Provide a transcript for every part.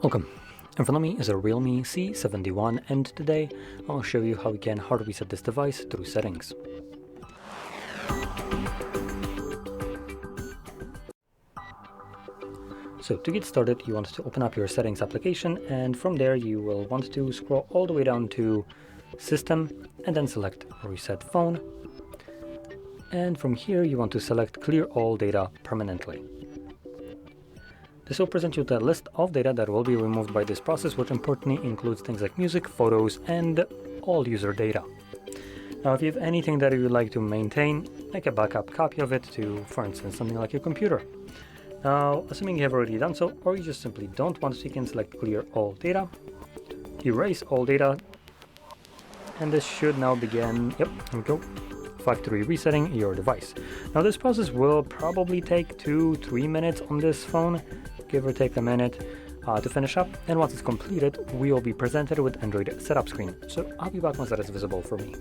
Welcome. In front of me is a REALME C71, and today I'll show you how we can hard reset this device through settings. So to get started, you want to open up your settings application, and from there you will want to scroll all the way down to System and then select Reset Phone. And from here you want to select Clear All Data Permanently. This will present you with a list of data that will be removed by this process, which importantly includes things like music, photos, and all user data. Now, if you have anything that you would like to maintain, make a backup copy of it to, for instance, something like your computer. Now, assuming you have already done so, or you just simply don't want to, you can select Clear All Data, Erase All Data, and this should now begin, here we go, factory resetting your device. Now, this process will probably take 2-3 minutes on this phone, give or take a minute to finish up, and once it's completed, we will be presented with Android setup screen. So I'll be back once that is visible for me.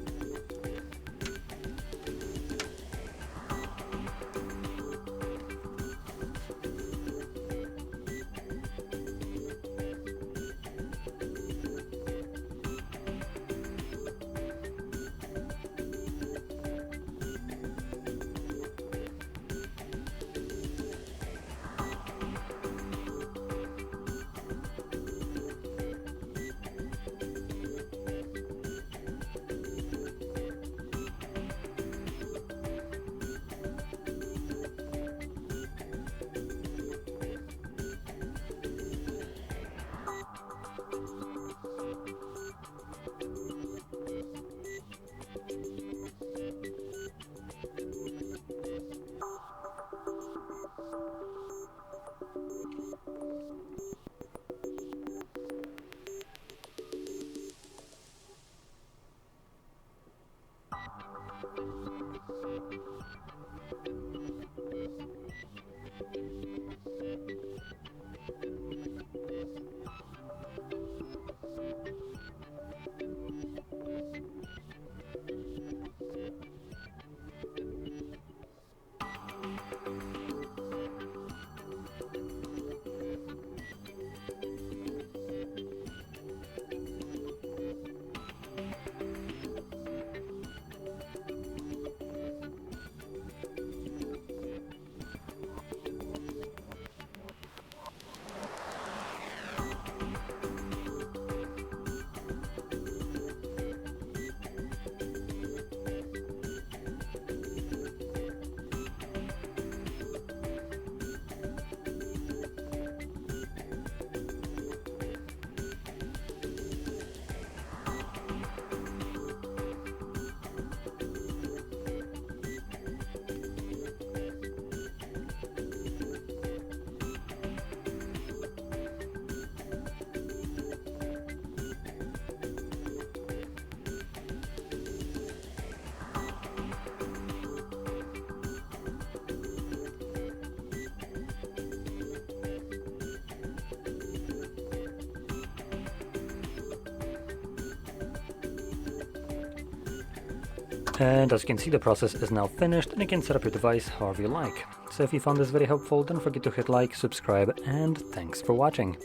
And as you can see, the process is now finished, and you can set up your device however you like. So if you found this very helpful, don't forget to hit like, subscribe, and thanks for watching.